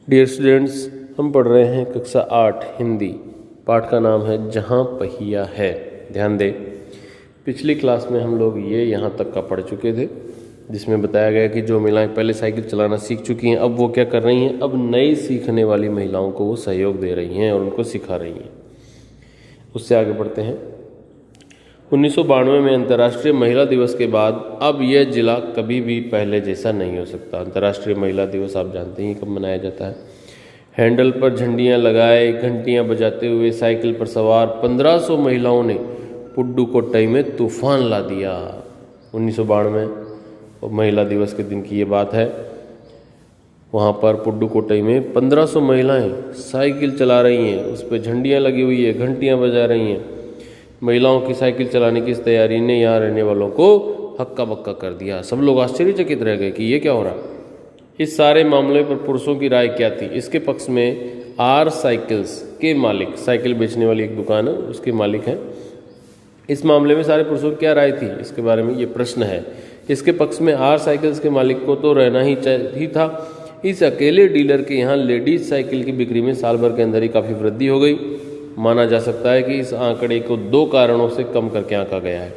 Dear students, हम पढ़ रहे हैं कक्षा 8 हिंदी। पाठ का नाम है जहाँ पहिया है। ध्यान दें, पिछली क्लास में हम लोग ये यहाँ तक का पढ़ चुके थे, जिसमें बताया गया कि जो महिलाएं पहले साइकिल चलाना सीख चुकी हैं, अब वो क्या कर रही हैं, अब नई सीखने वाली महिलाओं को वो सहयोग दे रही हैं और उनको सिखा रही हैं। उससे आगे बढ़ते हैं। 1992 में अंतर्राष्ट्रीय महिला दिवस के बाद अब यह जिला कभी भी पहले जैसा नहीं हो सकता। अंतर्राष्ट्रीय महिला दिवस आप जानते हैं कब मनाया जाता है। हैंडल पर झंडियां लगाए, घंटियां बजाते हुए साइकिल पर सवार 1500 महिलाओं ने पुडुकोट्टई में तूफान ला दिया। 1992 में महिला दिवस के दिन की ये बात है। वहाँ पर पुडुकोट्टई में 1500 महिलाएं साइकिल चला रही हैं, उस पर झंडियाँ लगी हुई है, घंटियाँ बजा रही हैं। महिलाओं की साइकिल चलाने की इस तैयारी ने यहाँ रहने वालों को हक्का बक्का कर दिया। सब लोग आश्चर्यचकित रह गए कि ये क्या हो रहा। इस सारे मामले पर पुरुषों की राय क्या थी? इसके पक्ष में आर साइकिल्स के मालिक, साइकिल बेचने वाली एक दुकान है, उसके मालिक हैं। इस मामले में सारे पुरुषों की क्या राय थी, इसके बारे में ये प्रश्न है। इसके पक्ष में आर साइकिल्स के मालिक को तो रहना ही था। इस अकेले डीलर के यहाँ लेडीज साइकिल की बिक्री में साल भर के अंदर ही काफ़ी वृद्धि हो गई। माना जा सकता है कि इस आंकड़े को 2 कारणों से कम करके आंका गया है।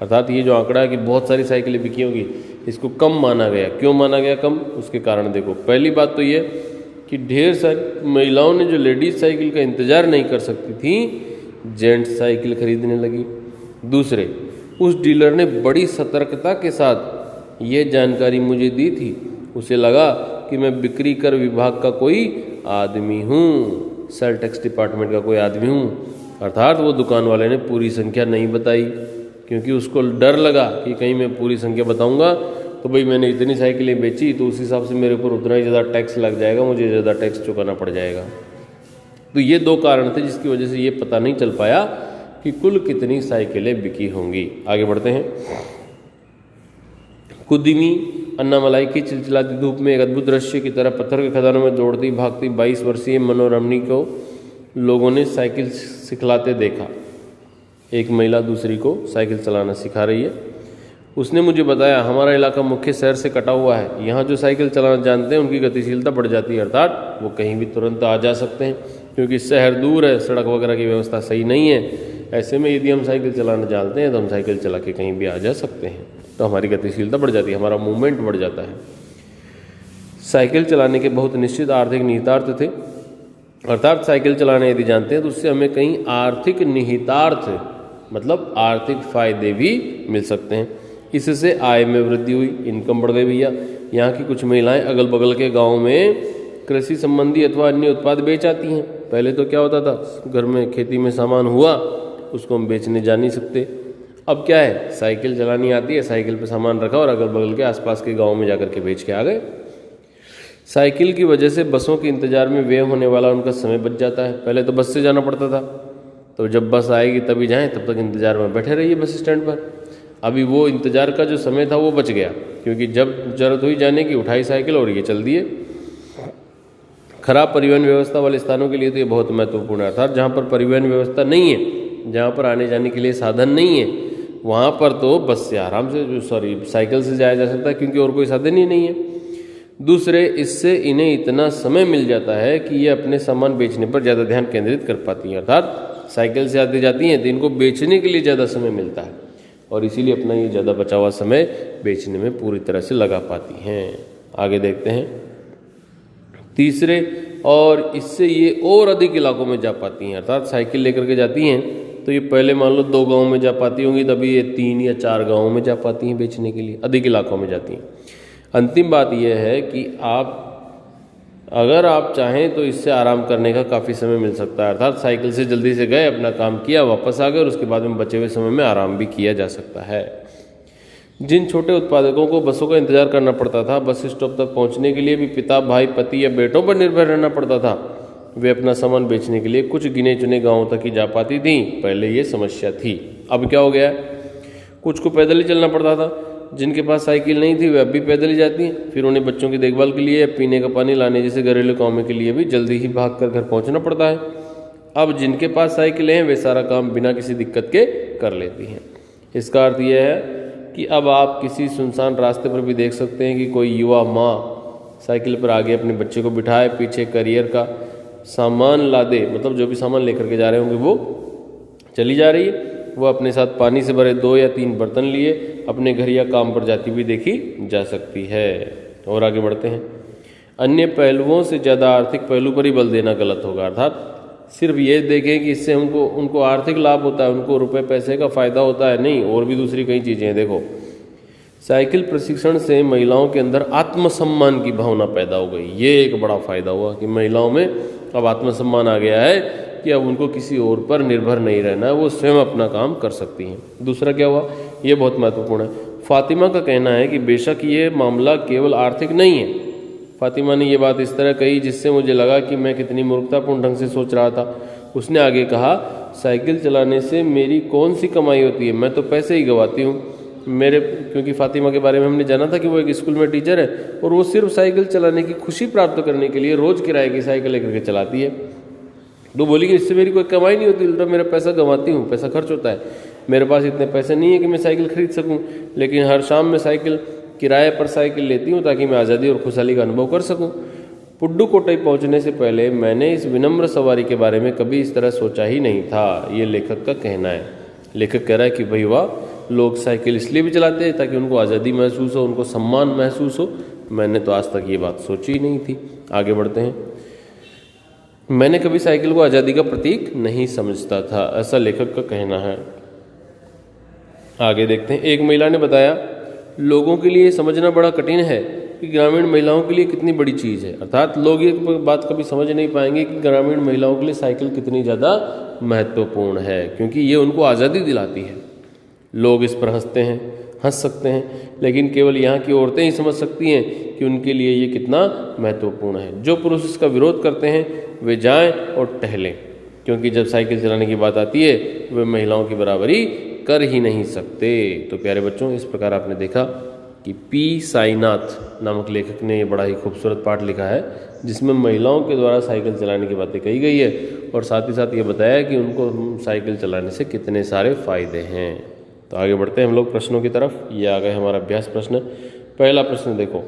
अर्थात ये जो आंकड़ा है कि बहुत सारी साइकिलें बिकी होगी, इसको कम माना गया। क्यों माना गया कम, उसके कारण देखो। पहली बात तो ये कि ढेर सारी महिलाओं ने जो लेडीज साइकिल का इंतजार नहीं कर सकती थी, जेंट्स साइकिल खरीदने लगी। दूसरे, उस डीलर ने बड़ी सतर्कता के साथ ये जानकारी मुझे दी थी। उसे लगा कि मैं बिक्री कर विभाग का कोई आदमी हूँ, सेल टैक्स डिपार्टमेंट का कोई आदमी हूँ। अर्थात वो दुकान वाले ने पूरी संख्या नहीं बताई, क्योंकि उसको डर लगा कि कहीं मैं पूरी संख्या बताऊंगा तो भाई मैंने इतनी साइकिलें बेची तो उस हिसाब से मेरे ऊपर उतना ही ज़्यादा टैक्स लग जाएगा, मुझे ज़्यादा टैक्स चुकाना पड़ जाएगा। तो ये 2 कारण थे जिसकी वजह से ये पता नहीं चल पाया कि कुल कितनी साइकिलें बिकी होंगी। आगे बढ़ते हैं। कुदिमी अन्नामलाई की चिलचिलाती धूप में एक अद्भुत दृश्य की तरह पत्थर के खदानों में दौड़ती भागती 22 वर्षीय मनोरमणी को लोगों ने साइकिल सिखलाते देखा। एक महिला दूसरी को साइकिल चलाना सिखा रही है। उसने मुझे बताया, हमारा इलाका मुख्य शहर से कटा हुआ है, यहाँ जो साइकिल चलाना जानते हैं उनकी गतिशीलता बढ़ जाती है, अर्थात वो कहीं भी तुरंत आ जा सकते हैं, क्योंकि शहर दूर है, सड़क वगैरह की व्यवस्था सही नहीं है। ऐसे में यदि हम साइकिल चलाना जानते हैं तो हम साइकिल चला के कहीं भी आ जा सकते हैं, तो हमारी गतिशीलता बढ़ जाती है, हमारा मूवमेंट बढ़ जाता है। साइकिल चलाने के बहुत निश्चित आर्थिक निहितार्थ थे। अर्थात साइकिल चलाना यदि जानते हैं तो उससे हमें कहीं आर्थिक निहितार्थ मतलब आर्थिक फायदे भी मिल सकते हैं। इससे आय में वृद्धि हुई, इनकम बढ़ गई भैया। यहाँ की कुछ महिलाएं अगल बगल के गाँव में कृषि संबंधी अथवा अन्य उत्पाद बेच आती हैं। पहले तो क्या होता था, घर में खेती में सामान हुआ, उसको हम बेचने जा नहीं सकते। अब क्या है, साइकिल चलानी आती है, साइकिल पे सामान रखा और अगल बगल के आसपास के गांव में जाकर के बेच के आ गए। साइकिल की वजह से बसों के इंतजार में व्यय होने वाला उनका समय बच जाता है। पहले तो बस से जाना पड़ता था, तो जब बस आएगी तभी जाएं, तब तक इंतजार में बैठे रहिए बस स्टैंड पर। अभी वो इंतजार का जो समय था वो बच गया, क्योंकि जब जरूरत हुई जाने की, उठाई साइकिल और ये चल दिए। खराब परिवहन व्यवस्था वाले स्थानों के लिए तो ये बहुत महत्वपूर्ण है। अर्थात जहाँ पर परिवहन व्यवस्था नहीं है, जहाँ पर आने जाने के लिए साधन नहीं है, वहाँ पर तो बस से आराम से साइकिल से जाया जा सकता है, क्योंकि और कोई साधन ही नहीं है। दूसरे, इससे इन्हें इतना समय मिल जाता है कि ये अपने सामान बेचने पर ज़्यादा ध्यान केंद्रित कर पाती हैं। अर्थात साइकिल से आती जाती हैं तो इनको बेचने के लिए ज़्यादा समय मिलता है, और इसीलिए अपना ये ज़्यादा बचा हुआ समय बेचने में पूरी तरह से लगा पाती हैं। आगे देखते हैं। तीसरे, और इससे ये और अधिक इलाकों में जा पाती हैं। अर्थात साइकिल लेकर के जाती हैं तो ये पहले मान लो 2 गाँव में जा पाती होंगी, तभी ये 3 या 4 गाँवों में जा पाती हैं बेचने के लिए, अधिक इलाकों में जाती हैं। अंतिम बात यह है कि अगर आप चाहें तो इससे आराम करने का काफ़ी समय मिल सकता है। अर्थात साइकिल से जल्दी से गए, अपना काम किया, वापस आ गए, और उसके बाद में बचे हुए समय में आराम भी किया जा सकता है। जिन छोटे उत्पादकों को बसों का इंतजार करना पड़ता था, बस स्टॉप तक पहुंचने के लिए भी पिता, भाई, पति या बेटों पर निर्भर रहना पड़ता था, वे अपना सामान बेचने के लिए कुछ गिने चुने गाँवों तक ही जा पाती थी। पहले ये समस्या थी। अब क्या हो गया, कुछ को पैदल ही चलना पड़ता था। जिनके पास साइकिल नहीं थी वे अब भी पैदल ही जाती हैं। फिर उन्हें बच्चों की देखभाल के लिए या पीने का पानी लाने जैसे घरेलू कामों के लिए भी जल्दी ही भागकर घर पहुंचना पड़ता है। अब जिनके पास साइकिलें हैं वे सारा काम बिना किसी दिक्कत के कर लेती हैं। इसका अर्थ यह है कि अब आप किसी सुनसान रास्ते पर भी देख सकते हैं कि कोई युवा माँ साइकिल पर आगे अपने बच्चे को बिठाए, पीछे करियर का सामान लादे, मतलब जो भी सामान लेकर के जा रहे होंगे वो चली जा रही है। वह अपने साथ पानी से भरे 2 या 3 बर्तन लिए अपने घर या काम पर जाती हुई देखी जा सकती है। और आगे बढ़ते हैं। अन्य पहलुओं से ज़्यादा आर्थिक पहलू पर ही बल देना गलत होगा, अर्थात सिर्फ ये देखें कि इससे उनको आर्थिक लाभ होता है, उनको रुपए पैसे का फ़ायदा होता है, नहीं, और भी दूसरी कई चीज़ें हैं। देखो, साइकिल प्रशिक्षण से महिलाओं के अंदर आत्मसम्मान की भावना पैदा हो गई। ये एक बड़ा फ़ायदा हुआ कि महिलाओं में अब आत्मसम्मान आ गया है कि अब उनको किसी और पर निर्भर नहीं रहना है, वो स्वयं अपना काम कर सकती हैं। दूसरा क्या हुआ, ये बहुत महत्वपूर्ण है। फातिमा का कहना है कि बेशक ये मामला केवल आर्थिक नहीं है। फातिमा ने ये बात इस तरह कही जिससे मुझे लगा कि मैं कितनी मूर्खतापूर्ण ढंग से सोच रहा था। उसने आगे कहा, साइकिल चलाने से मेरी कौन सी कमाई होती है, मैं तो पैसे ही गंवाती हूँ। क्योंकि फातिमा के बारे में हमने जाना था कि वो एक स्कूल में टीचर है और वो सिर्फ साइकिल चलाने की खुशी प्राप्त करने के लिए रोज़ किराए की साइकिल लेकर के चलाती है। तो बोली कि इससे मेरी कोई कमाई नहीं होती, उल्टा मेरा पैसा गंवाती हूँ, पैसा खर्च होता है। मेरे पास इतने पैसे नहीं है कि मैं साइकिल खरीद सकूँ, लेकिन हर शाम मैं साइकिल किराए पर साइकिल लेती हूँ ताकि मैं आज़ादी और खुशहाली का अनुभव कर सकूँ। पुडुकोट्टई पहुँचने से पहले मैंने इस विनम्र सवारी के बारे में कभी इस तरह सोचा ही नहीं था, ये लेखक का कहना है। लेखक कह रहा है कि भाई वाह, लोग साइकिल इसलिए भी चलाते हैं ताकि उनको आज़ादी महसूस हो, उनको सम्मान महसूस हो। मैंने तो आज तक ये बात सोची ही नहीं थी। आगे बढ़ते हैं। मैंने कभी साइकिल को आज़ादी का प्रतीक नहीं समझता था, ऐसा लेखक का कहना है। आगे देखते हैं। एक महिला ने बताया, लोगों के लिए समझना बड़ा कठिन है कि ग्रामीण महिलाओं के लिए कितनी बड़ी चीज़ है। अर्थात लोग ये बात कभी समझ नहीं पाएंगे कि ग्रामीण महिलाओं के लिए साइकिल कितनी ज़्यादा महत्वपूर्ण है, क्योंकि ये उनको आज़ादी दिलाती है। लोग इस पर हंस सकते हैं, लेकिन केवल यहाँ की औरतें ही समझ सकती हैं कि उनके लिए ये कितना महत्वपूर्ण है। जो पुरुष इसका विरोध करते हैं वे जाएं और टहलें, क्योंकि जब साइकिल चलाने की बात आती है वे महिलाओं की बराबरी कर ही नहीं सकते। तो प्यारे बच्चों, इस प्रकार आपने देखा कि पी साईनाथ नामक लेखक ने ये बड़ा ही खूबसूरत पाठ लिखा है जिसमें महिलाओं के द्वारा साइकिल चलाने की बातें कही गई है और साथ ही साथ ये बताया कि उनको साइकिल चलाने से कितने सारे फायदे हैं। तो आगे बढ़ते हैं हम लोग प्रश्नों की तरफ। ये आ गए हमारा अभ्यास प्रश्न। पहला प्रश्न देखो,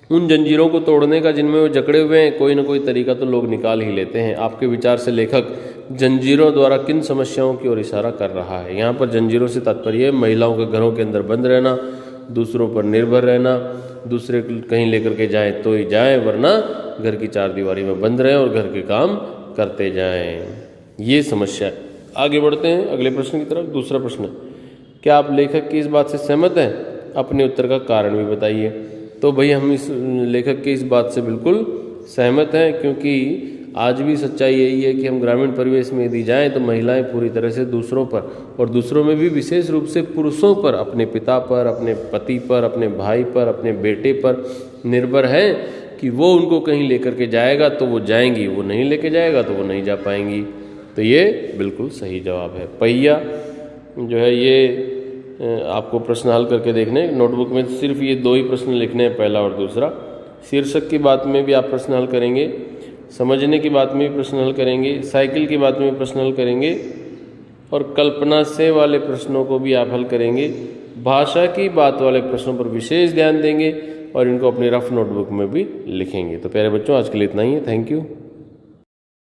उन जंजीरों को तोड़ने का जिनमें वो जकड़े हुए हैं कोई ना कोई तरीका तो लोग निकाल ही लेते हैं। आपके विचार से लेखक जंजीरों द्वारा किन समस्याओं की ओर इशारा कर रहा है। यहाँ पर जंजीरों से तात्पर्य है महिलाओं के घरों के अंदर बंद रहना, दूसरों पर निर्भर रहना, दूसरे कहीं लेकर के जाए तो ही जाए, वरना घर की चारदीवारी में बंद रहें और घर के काम करते जाएं, ये समस्या। आगे बढ़ते हैं अगले प्रश्न की तरफ। दूसरा प्रश्न, क्या आप लेखक की इस बात से सहमत हैं? अपने उत्तर का कारण भी बताइए। तो भाई हम इस लेखक की इस बात से बिल्कुल सहमत हैं, क्योंकि आज भी सच्चाई यही है कि हम ग्रामीण परिवेश में यदि जाएं तो महिलाएं पूरी तरह से दूसरों पर, और दूसरों में भी विशेष रूप से पुरुषों पर, अपने पिता पर, अपने पति पर, अपने भाई पर, अपने बेटे पर निर्भर हैं कि वो उनको कहीं लेकर के जाएगा तो वो जाएंगी, वो नहीं लेके जाएगा तो वो नहीं जा पाएंगी। तो ये बिल्कुल सही जवाब है। पहिया जो है ये आपको प्रश्न हल करके देखने, नोटबुक में सिर्फ ये 2 ही प्रश्न लिखने हैं, पहला और दूसरा। शीर्षक की बात में भी आप प्रश्न हल करेंगे, समझने की बात में भी प्रश्न हल करेंगे, साइकिल की बात में भी प्रश्न हल करेंगे और कल्पना से वाले प्रश्नों को भी आप हल करेंगे। भाषा की बात वाले प्रश्नों पर विशेष ध्यान देंगे और इनको अपनी रफ नोटबुक में भी लिखेंगे। तो प्यारे बच्चों, आज के लिए इतना ही है। Thank you.